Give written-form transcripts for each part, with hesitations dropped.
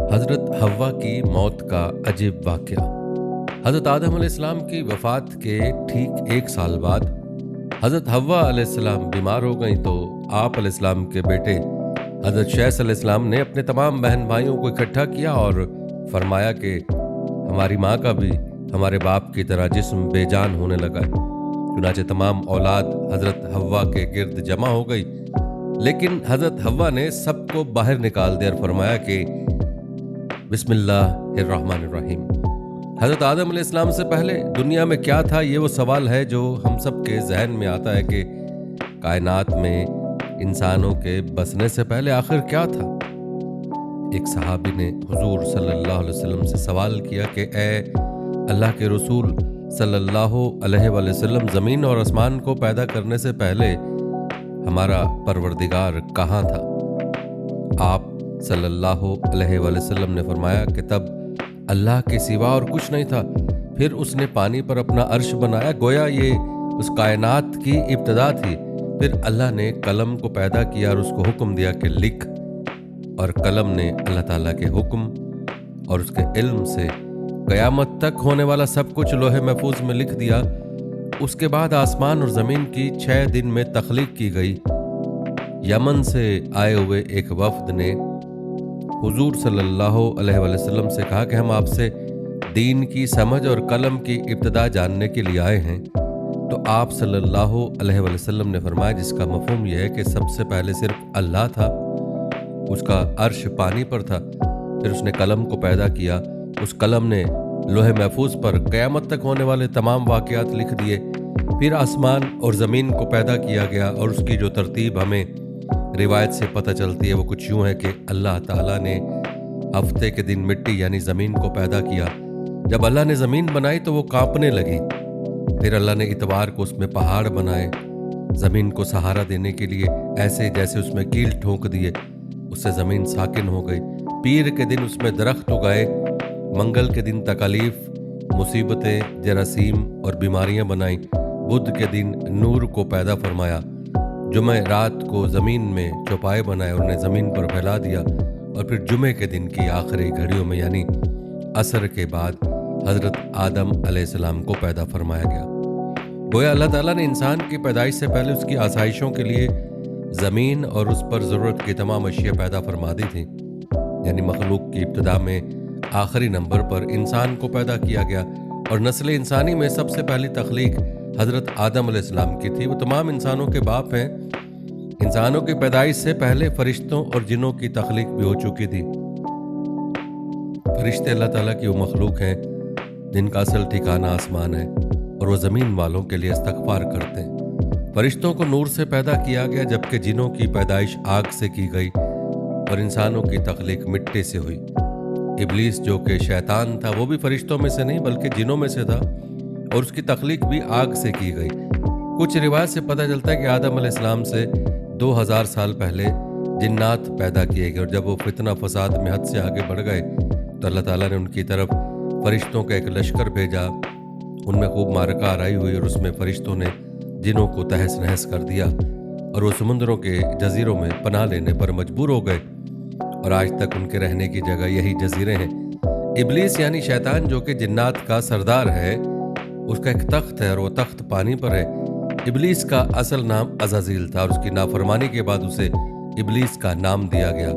हज़रत हव्वा की मौत का अजीब वाक़या। हज़रत आदम अलैहिस्सलाम की वफ़ात के ठीक 1 साल बाद हज़रत हव्वा अलैहिस्सलाम बीमार हो गईं तो आप अलैहिस्सलाम के बेटे हज़रत शैस अलैहिस्सलाम ने अपने तमाम बहन भाइयों को इकट्ठा किया और फरमाया कि हमारी माँ का भी हमारे बाप की तरह जिस्म बेजान होने लगा है। चुनाचे तमाम औलाद हज़रत हव्वा के गिर्द जमा हो गई, लेकिन हज़रत हव्वा ने सबको बाहर निकाल दिया और फरमाया कि बिस्मिल्लाहिर्रहमानिर्रहीम। हज़रत आदम अलैहिस्सलाम से पहले दुनिया में क्या था, ये वो सवाल है जो हम सब के जहन में आता है कि कायनात में इंसानों के बसने से पहले आखिर क्या था। एक सहाबी ने हुजूर सल्लल्लाहु अलैहि वसल्लम से सवाल किया कि ए अल्लाह के रसूल सल्लल्लाहु अलैहि वसल्लम, ज़मीन और आसमान को पैदा करने से पहले हमारा परवरदिगार कहाँ था? आप सल्लल्लाहु अलैहि वसल्लम ने फरमाया कि तब अल्लाह के सिवा और कुछ नहीं था। फिर उसने पानी पर अपना अर्श बनाया, गोया ये उस कायनात की इब्तिदा थी। फिर अल्लाह ने कलम को पैदा किया और उसको हुक्म दिया कि लिख, और कलम ने अल्लाह ताला के हुक्म और उसके इल्म से क़यामत तक होने वाला सब कुछ लोहे महफूज में लिख दिया। उसके बाद आसमान और ज़मीन की 6 दिन में तख्लीक की गई। यमन से आए हुए एक वफ्द ने हुजूर सल्लल्लाहु अलैहि वसल्लम से कहा कि हम आपसे दीन की समझ और कलम की इब्तिदा जानने के लिए आए हैं। तो आप सल्लल्लाहु अलैहि वसल्लम ने फरमाया, जिसका मफ़हूम यह है कि सबसे पहले सिर्फ अल्लाह था, उसका अर्श पानी पर था, फिर उसने कलम को पैदा किया, उस कलम ने लोहे महफूज पर क़यामत तक होने वाले तमाम वाक़यात लिख दिए। फिर आसमान और ज़मीन को पैदा किया गया और उसकी जो तरतीब हमें रिवायत से पता चलती है वो कुछ यूँ है कि अल्लाह ताला ने हफ्ते के दिन मिट्टी यानी ज़मीन को पैदा किया। जब अल्लाह ने ज़मीन बनाई तो वो कांपने लगी। फिर अल्लाह ने इतवार को उसमें पहाड़ बनाए, ज़मीन को सहारा देने के लिए ऐसे जैसे उसमें कील ठोंक दिए, उससे ज़मीन साकिन हो गई। पीर के दिन उसमें दरख्त उगाए, मंगल के दिन तकालीफ, मुसीबतें, जरासीम और बीमारियां बनाई। बुध के दिन नूर को पैदा फरमाया। जुमे रात को ज़मीन में चौपाए बनाए और उन्हें ज़मीन पर फैला दिया। और फिर जुमे के दिन की आखिरी घड़ियों में यानी असर के बाद हज़रत आदम अलैहिस्सलाम को पैदा फरमाया गया। गोया अल्लाह ताला ने इंसान की पैदाइश से पहले उसकी आसाइशों के लिए ज़मीन और उस पर ज़रूरत की तमाम अशिया पैदा फरमा दी थी। यानी मखलूक की इब्तिदा में आखिरी नंबर पर इंसान को पैदा किया गया और नस्ल इंसानी में सबसे पहली तख्लीक हज़रत आदम अलैहिस्सलाम की थी। वो तमाम इंसानों के बाप हैं। इंसानों की पैदाइश से पहले फरिश्तों और जिन्नों की तख्लीक भी हो चुकी थी। फरिश्ते अल्लाह ताला की वो मखलूक हैं जिनका असल ठिकाना आसमान है और वो ज़मीन वालों के लिए इस्तग़फ़ार करते हैं। फरिश्तों को नूर से पैदा किया गया, जबकि जिन्नों की पैदाइश आग से की गई और इंसानों की तख्लीक मिट्टी से हुई। इब्लीस जो कि शैतान था वो भी फरिश्तों में से नहीं बल्कि जिनों में से था और उसकी तख्लीक भी आग से की गई। कुछ रिवायत से पता चलता है कि आदम अलैहिस्सलाम से 2000 साल पहले जिन्नात पैदा किए गए और जब वो फितना फसाद में हद से आगे बढ़ गए तो अल्लाह ताला ने उनकी तरफ फरिश्तों का एक लश्कर भेजा। उनमें खूब मारका आराई हुई और उसमें फरिश्तों ने जिनों को तहस नहस कर दिया और वो समुद्रों के जजीरों में पनाह लेने पर मजबूर हो गए और आज तक उनके रहने की जगह यही जजीरे हैं। इब्लीस यानी शैतान जो कि जिन्नात का सरदार है, उसका एक तख्त है और वो तख्त पानी पर है। इब्लीस का असल नाम अज़ाज़ील था और उसकी नाफरमानी के बाद उसे इब्लीस का नाम दिया गया।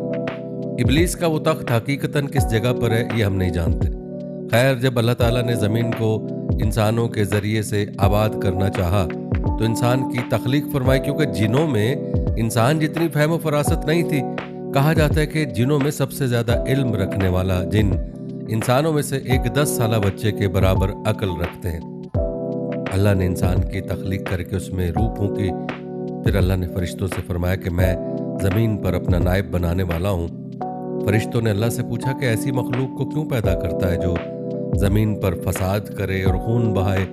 इब्लीस का वो तख्त हकीकतन किस जगह पर है ये हम नहीं जानते। खैर, जब अल्लाह ताला ने ज़मीन को इंसानों के ज़रिए से आबाद करना चाहा तो इंसान की तख्लीक फरमाई, क्योंकि जिनों में इंसान जितनी फहम फरासत नहीं थी। कहा जाता है कि जिनों में सबसे ज़्यादा इल्म रखने वाला जिन इंसानों में से एक 10 साला बच्चे के बराबर अक्ल रखते हैं। अल्लाह ने इंसान की तख्लीक करके उसमें रूह फूंकी। फिर अल्लाह ने फरिश्तों से फरमाया कि मैं ज़मीन पर अपना नायब बनाने वाला हूँ। फरिश्तों ने अल्लाह से पूछा कि ऐसी मखलूक को क्यों पैदा करता है जो ज़मीन पर फसाद करे और खून बहाए,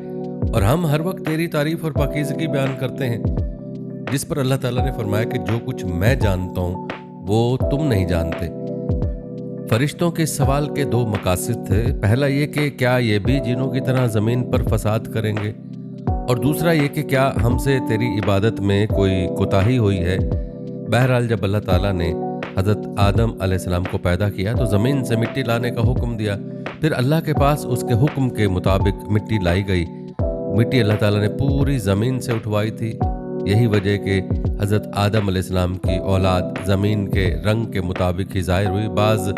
और हम हर वक्त तेरी तारीफ़ और पाकीज़गी बयान करते हैं। जिस पर अल्लाह ताला ने फरमाया कि जो कुछ मैं जानता हूँ वो तुम नहीं जानते। फरिश्तों के सवाल के 2 मकासद थे। पहला ये कि क्या ये भी जिनों की तरह ज़मीन पर फसाद करेंगे, और दूसरा ये कि क्या हमसे तेरी इबादत में कोई कोताही हुई है। बहरहाल जब अल्लाह ताला ने حضرت آدم علیہ السلام کو پیدا کیا تو زمین سے مٹی لانے کا حکم دیا. پھر اللہ کے پاس اس کے حکم کے مطابق مٹی لائی گئی. مٹی اللہ تعالیٰ نے پوری زمین سے اٹھوائی تھی. یہی وجہ کہ حضرت آدم علیہ السلام کی اولاد زمین کے رنگ کے مطابق ہی ظاہر ہوئی. بعض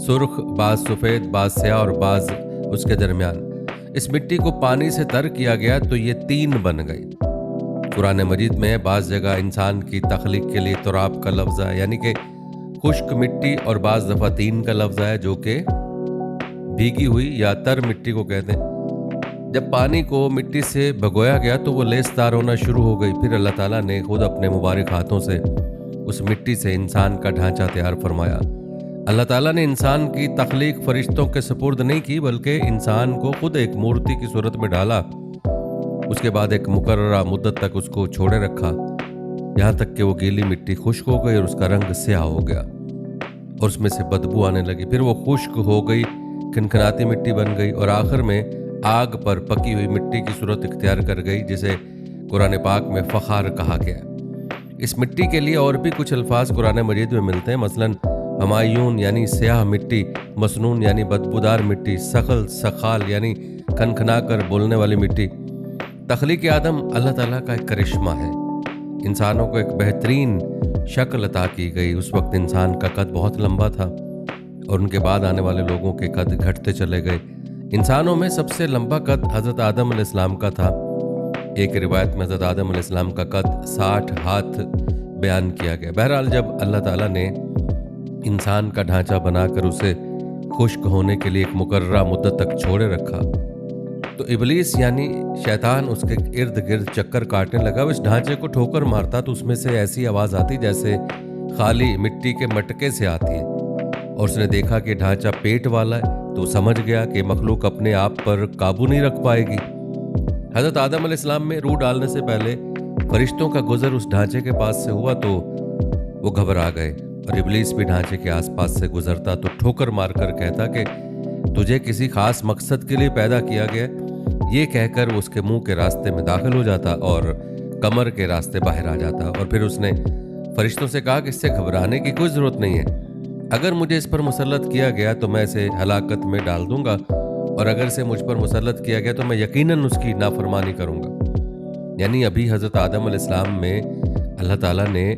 سرخ، بعض سفید، بعض سیاہ اور بعض اس کے درمیان. اس مٹی کو پانی سے تر کیا گیا تو یہ 3 بن گئی. قرآن مجید میں بعض جگہ انسان کی تخلیق کے لیے تراب کا لفظ ہے، یعنی کہ خشک مٹی، اور بعض دفعہ 3 کا لفظ ہے جو کہ بھیگی ہوئی یا تر مٹی کو کہتے ہیں. جب پانی کو مٹی سے بھگویا گیا تو وہ لیس دار ہونا شروع ہو گئی. پھر اللہ تعالیٰ نے خود اپنے مبارک ہاتھوں سے اس مٹی سے انسان کا ڈھانچہ تیار فرمایا. اللہ تعالیٰ نے انسان کی تخلیق فرشتوں کے سپرد نہیں کی، بلکہ انسان کو خود ایک مورتی کی صورت میں ڈالا. اس کے بعد ایک مقررہ مدت تک اس کو چھوڑے رکھا، یہاں تک کہ وہ گیلی مٹی خشک ہو گئی اور اس کا رنگ سیاہ ہو گیا اور اس میں سے بدبو آنے لگی. پھر وہ خشک ہو گئی، کھنکھناتی مٹی بن گئی اور آخر میں آگ پر پکی ہوئی مٹی کی صورت اختیار کر گئی، جسے قرآن پاک میں فخار کہا گیا. اس مٹی کے لیے اور بھی کچھ الفاظ قرآن مجید میں ملتے ہیں، مثلاً ہمایون یعنی سیاہ مٹی، مسنون یعنی بدبودار مٹی، سخل سخال یعنی کھنکھنا کر بولنے والی مٹی. تخلیق آدم اللہ تعالیٰ کا ایک کرشمہ ہے. انسانوں کو ایک بہترین شکل عطا کی گئی. اس وقت انسان کا قد بہت لمبا تھا اور ان کے بعد آنے والے لوگوں کے قد گھٹتے چلے گئے. انسانوں میں سب سے لمبا قد حضرت آدم علیہ السلام کا تھا. ایک روایت میں حضرت آدم علیہ السلام کا قد 60 ہاتھ بیان کیا گیا. بہرحال جب اللہ تعالیٰ نے انسان کا ڈھانچہ بنا کر اسے خشک ہونے کے لیے ایک مقررہ مدت تک چھوڑے رکھا تو ابلیس یعنی شیطان اس کے ارد گرد چکر کاٹنے لگا. اس ڈھانچے کو ٹھوکر مارتا تو اس میں سے ایسی آواز آتی جیسے خالی مٹی کے مٹکے سے آتی ہے، اور اس نے دیکھا کہ ڈھانچہ پیٹ والا ہے تو سمجھ گیا کہ مخلوق اپنے آپ پر قابو نہیں رکھ پائے گی. حضرت آدم علیہ السلام میں روح ڈالنے سے پہلے فرشتوں کا گزر اس ڈھانچے کے پاس سے ہوا تو وہ گھبرا گئے، اور ابلیس بھی ڈھانچے کے آس پاس سے گزرتا تو ٹھوکر مار کر کہتا کہ تجھے کسی خاص مقصد کے لیے پیدا کیا گیا. یہ کہہ کر وہ اس کے منہ کے راستے میں داخل ہو جاتا اور کمر کے راستے باہر آ جاتا. اور پھر اس نے فرشتوں سے کہا کہ اس سے گھبرانے کی کوئی ضرورت نہیں ہے. اگر مجھے اس پر مسلط کیا گیا تو میں اسے ہلاکت میں ڈال دوں گا، اور اگر اسے مجھ پر مسلط کیا گیا تو میں یقیناً اس کی نافرمانی کروں گا. یعنی ابھی حضرت آدم علیہ السلام میں اللہ تعالیٰ نے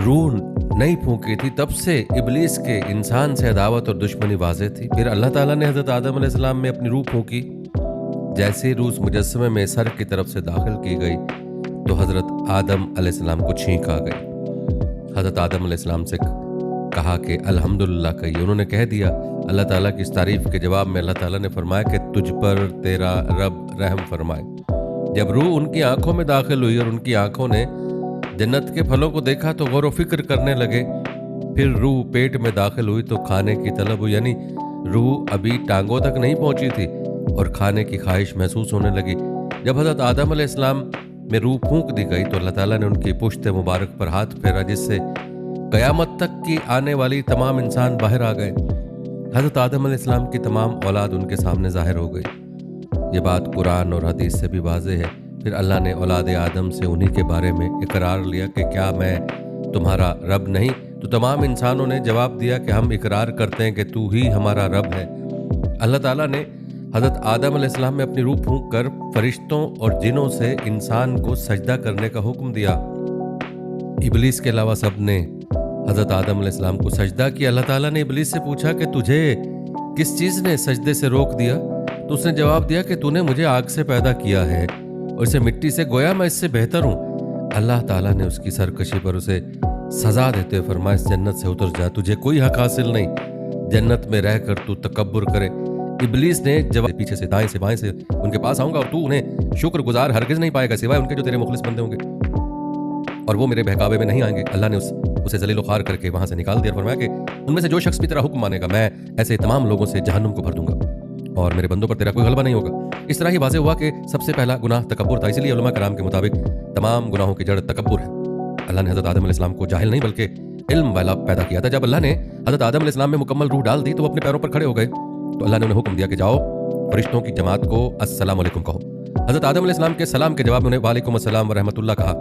روح نہیں پھونکی تھی، تب سے ابلیس کے انسان سے عداوت اور دشمنی واضح تھی. پھر اللہ تعالیٰ نے حضرت آدم علیہ السلام میں اپنی روح پھونکی. جیسے روح مجسمے میں سر کی طرف سے داخل کی گئی تو حضرت آدم علیہ السلام کو چھینک آ گئی. حضرت آدم علیہ السلام سے کہا کہ الحمدللہ کہیے. انہوں نے کہہ دیا. اللہ تعالیٰ کی اس تعریف کے جواب میں اللہ تعالیٰ نے فرمایا کہ تجھ پر تیرا رب رحم فرمائے. جب روح ان کی آنکھوں میں داخل ہوئی اور ان کی آنکھوں نے جنت کے پھلوں کو دیکھا تو غور و فکر کرنے لگے. پھر روح پیٹ میں داخل ہوئی تو کھانے کی طلب ہوئی، یعنی روح ابھی ٹانگوں تک نہیں پہنچی تھی اور کھانے کی خواہش محسوس ہونے لگی. جب حضرت آدم علیہ السلام میں روح پھونک دی گئی تو اللہ تعالیٰ نے ان کی پشت مبارک پر ہاتھ پھیرا، جس سے قیامت تک کی آنے والی تمام انسان باہر آ گئے. حضرت آدم علیہ السلام کی تمام اولاد ان کے سامنے ظاہر ہو گئی. یہ بات قرآن اور حدیث سے بھی واضح ہے. پھر اللہ نے اولاد آدم سے انہی کے بارے میں اقرار لیا کہ کیا میں تمہارا رب نہیں؟ تو تمام انسانوں نے جواب دیا کہ ہم اقرار کرتے ہیں کہ تو ہی ہمارا رب ہے. اللہ تعالیٰ نے حضرت آدم علیہ السلام میں اپنی روح پھونک کر فرشتوں اور جنوں سے انسان کو سجدہ کرنے کا حکم دیا. ابلیس کے علاوہ سب نے حضرت آدم علیہ السلام کو سجدہ کیا. اللہ تعالیٰ نے ابلیس سے پوچھا کہ تجھے کس چیز نے سجدے سے روک دیا؟ تو اس نے جواب دیا کہ تو نے مجھے آگ سے پیدا کیا ہے اور اسے مٹی سے، گویا میں اس سے بہتر ہوں. اللہ تعالیٰ نے اس کی سرکشی پر اسے سزا دیتے ہوئے فرمایا اس جنت سے اتر جا، تجھے کوئی حق حاصل نہیں جنت میں رہ کر تو تکبر کرے. ابلیس نے جب پیچھے سے دائیں سے بائیں سے ان کے پاس آؤں گا اور تو انہیں شکر گزار ہرگز نہیں پائے گا سوائے ان کے جو تیرے مخلص بندے ہوں گے اور وہ میرے بہکاوے میں نہیں آئیں گے. اللہ نے اسے ذلیل و خوار کر کے وہاں سے نکال دیا اور فرمایا کہ ان میں سے جو شخص بھی تیرا حکم مانے گا میں ایسے تمام لوگوں سے جہنم کو بھر دوں گا اور میرے بندوں پر تیرا کوئی غلبہ نہیں ہوگا. اس طرح ہی واضح ہوا کہ سب سے پہلا گناہ تکبر تھا. اسی لیے علماء کرام کے مطابق تمام گناہوں کی جڑ تکبر ہے. اللہ نے حضرت آدم علیہ السلام کو جاہل نہیں بلکہ علم والا پیدا کیا تھا. جب اللہ نے حضرت آدم علیہ السلام میں مکمل روح ڈال دی تو وہ اپنے پیروں پر کھڑے ہو گئے. تو اللہ نے انہیں حکم دیا کہ جاؤ فرشتوں کی جماعت کو السلام علیکم کہو. حضرت آدم علیہ السلام کے سلام کے جواب میں انہیں وعلیکم السلام ورحمۃ اللہ کہا.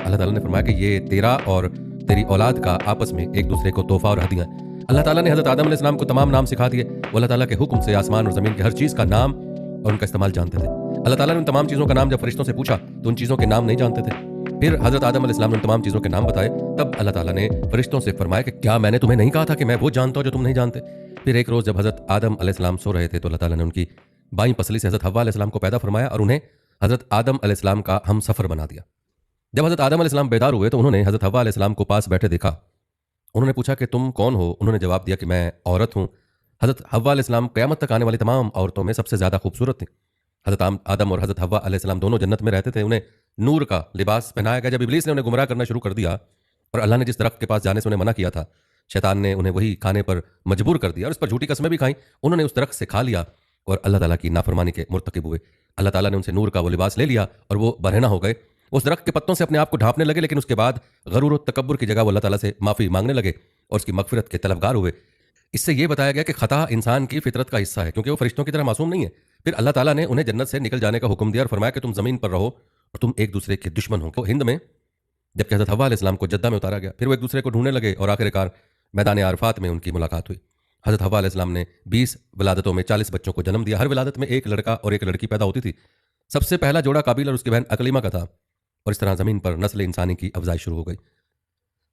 اللہ تعالیٰ نے فرمایا کہ یہ تیرا اور तेरी औलाद का आपस में एक दूसरे को तोहफा और हदियाँ। अल्लाह ताला ने हज़रत आदम अलैहिस्सलाम को तमाम नाम सिखा दिए। वो अल्लाह ताला के हुक्म से आसमान और ज़मीन की हर चीज़ का नाम और उनका इस्तेमाल जानते थे। अल्लाह ताला ने उन तमाम चीज़ों का नाम जब फरिश्तों से पूछा तो उन चीज़ों के नाम नहीं जानते थे। फिर हज़रत आदम अलैहिस्सलाम ने उन तमाम चीज़ों के नाम बताए। तब अल्लाह ताला ने फरिश्तों से फरमाया कि क्या मैंने तुम्हें नहीं कहा था कि मैं वो जानता हूँ जो तुम नहीं जानते। फिर एक रोज़ जब हज़रत आदम अलैहिस्सलाम सो रहे थे तो अल्लाह ताला ने उनकी बाईं पसली से हज़रत हव्वा अलैहिस्सलाम को पैदा फरमाया और उन्हें हज़रत आदम अलैहिस्सलाम का हमसफ़र बना दिया। जब हज़रत आदम अलैहिस्सलाम बेदार हुए तो उन्होंने हज़रत हव्वा अलैहिस्सलाम को पास बैठे देखा। उन्होंने पूछा कि तुम कौन हो? उन्होंने जवाब दिया कि मैं औरत हूँ। हज़रत हव्वा अलैहिस्सलाम क़यामत तक आने वाली तमाम औरतों में सबसे ज़्यादा खूबसूरत थीं। हज़रत आदम और हज़रत हव्वा अलैहिस्सलाम दोनों जन्नत में रहते थे। उन्हें नूर का लिबास पहनाया गया। जब इब्लीस ने उन्हें गुमराह करना शुरू कर दिया और अल्लाह ने जिस दरख्त के पास जाने से उन्हें मना किया था, शैतान ने उन्हें वही खाने पर मजबूर कर दिया और उस पर झूठी कस्में भी खाईं। उन्होंने उस दरख्त से खा लिया और अल्लाह ताला की नाफरमानी के मुर्तकिब हुए। अल्लाह ताला ने उनसे नूर का वो लिबास ले लिया और वो बरहना हो गए। उस दरख्त के पत्तों से अपने आप को ढांपने लगे, लेकिन उसके बाद गरूर और तकब्बुर की जगह वो अल्लाह ताला से माफ़ी मांगने लगे और उसकी मगफिरत के तलबगार हुए। इससे ये बताया गया कि खता इंसान की फितरत का हिस्सा है, क्योंकि वो फरिश्तों की तरह मासूम नहीं है। फिर अल्लाह ताला ने उन्हें जन्नत से निकल जाने का हुक्म दिया और फरमाया कि तुम ज़मीन पर रहो और तुम एक दूसरे के दुश्मन हो। तो हिंद में जबकि हज़रत हव्वा अलैहिस्सलाम को जद्दा में उतारा गया, फिर वो एक दूसरे को ढूंढने लगे और आखिरकार मैदान आरफात में उनकी मुलाकात हुई। हज़रत हव्वा अलैहिस्सलाम ने 20 विलादतों में 40 बच्चों को जन्म दिया। हर विलादत में एक लड़का और एक लड़की पैदा होती थी। सबसे पहला जोड़ा काबिल और उसकी बहन अकलीमा का था और इस तरह ज़मीन पर नस्ल इंसानी की अफजाई शुरू हो गई।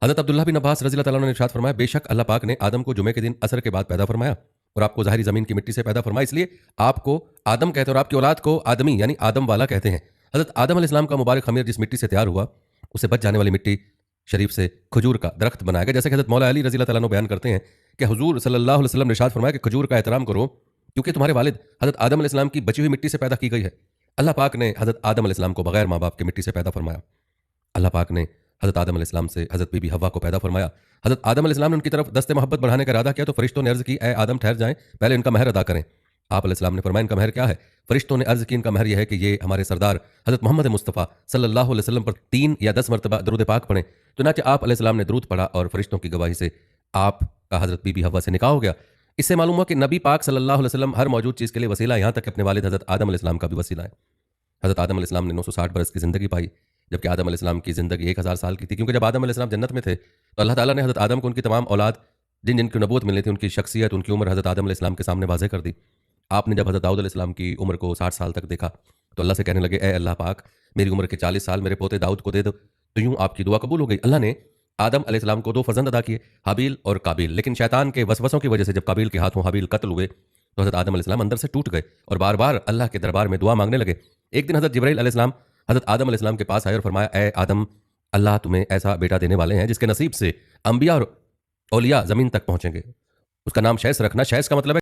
हज़रत अब्दुल्लाह बिन अब्बास रज़ी अल्लाह तआला अन्हु ने इरशाद फरमाया, बेशक अल्लाह पाक ने आदम को जुमे के दिन असर के बाद पैदा फरमाया और आपको ज़ाहिरी ज़मीन की मिट्टी से पैदा फरमाया, इसलिए आपको आदम कहते हैं और आपकी औलाद को आदमी यानी आदम वाला कहते हैं। हज़रत आदम अलैहिस्सलाम का मुबारक खमीर जिस मिट्टी से तैयार हुआ, उसे बच जाने वाली मिट्टी शरीफ से खजूर का दरख्त बनाया गया। जैसे कि हज़रत मौला अली रज़ी अल्लाह तआला अन्हु बयान करते हैं कि हुज़ूर सल्लल्लाहु अलैहि वसल्लम ने इरशाद फरमाया कि खजूर का एहतराम करो, क्योंकि तुम्हारे वालिद हज़रत आदम अलैहिस्सलाम की बची हुई मिट्टी से पैदा की गई है। अल्लाह पाक ने हज़रत आदम अलैहिस्सलाम को बगैर माँ बाप की मिट्टी से पैदा फरमाया। अल्लाह पाक ने हज़रत आदम अलैहिस्सलाम से हज़रत बीबी हव्वा को पैदा फरमाया। हज़रत आदम अलैहिस्सलाम ने उनकी तरफ दस्ते मोहब्बत बढ़ाने का इरादा किया तो फरिश्तों ने अर्ज़ की, ए आदम ठहर जाएं, पहले इनका महर अदा करें। आप अलैहिस्सलाम ने फरमाया, इनका महर क्या है? फरिश्तों ने अर्ज़ की, इनका महर यह है कि ये हमारे सरदार हज़रत मोहम्मद मुस्तफ़ा सल्लल्लाहु अलैहि वसल्लम पर 3 या 10 मरतबा दरूद पाक पढ़ें। चुनांचे आप अलैहिस्सलाम ने दरूद पढ़ा और फरिश्तों की गवाही से आपका हज़रत बीबी हव्वा से निकाह हो गया। इससे मालूम हुआ कि नबी पाक सल्लल्लाहु अलैहि वसल्लम हर मौजूद चीज़ के लिए वसीला, यहाँ तक कि अपने वालिद हज़रत आदम अलैहिस्सलाम का भी वसीला है। हज़रत आदम अलैहिस्सलाम ने 960 बरस की ज़िंदगी पाई, जबकि आदम अलैहिस्सलाम की ज़िंदगी 1000 साल की थी, क्योंकि जब आदम अलैहिस्सलाम जन्नत में थे तो अल्लाह ताला ने हज़रत आदम को उनकी तमाम औलाद जिन जिनकी नबूवत मिलनी थी, उनकी शख्सियत, उनकी उम्र हज़रत आदम अलैहिस्सलाम के सामने वाज़ेह कर दी। आपने जब हज़रत दाऊद अलैहिस्सलाम की उम्र को 60 साल तक देखा तो अल्लाह से कहने लगे, ए अल्लाह पाक, मेरी उम्र के 40 साल मेरे पोते दाऊद को दे दो। तो यूँ आपकी दुआ कबूल हो गई। अल्लाह ने आदम अलैहिस्सलाम को 2 फर्जंद अदा किए, हाबील और काबिल। लेकिन शैतान के वसवसों की वजह से जब काबिल के हाथों हाबील कत्ल हुए तो हज़रत आदम अलैहिस्सलाम अंदर से टूट गए और बार बार अल्लाह के दरबार में दुआ मांगने लगे। एक दिन हज़रत जिब्राइल अलैहिस्सलाम हज़रत आदम अलैहिस्सलाम के पास आए और फरमाया, ए आदम, अल्लाह तुम्हें ऐसा बेटा देने वाले हैं जिसके नसीब से अंबिया और औलिया ज़मीन तक पहुँचेंगे। उसका नाम शैस रखना। शैस का मतलब है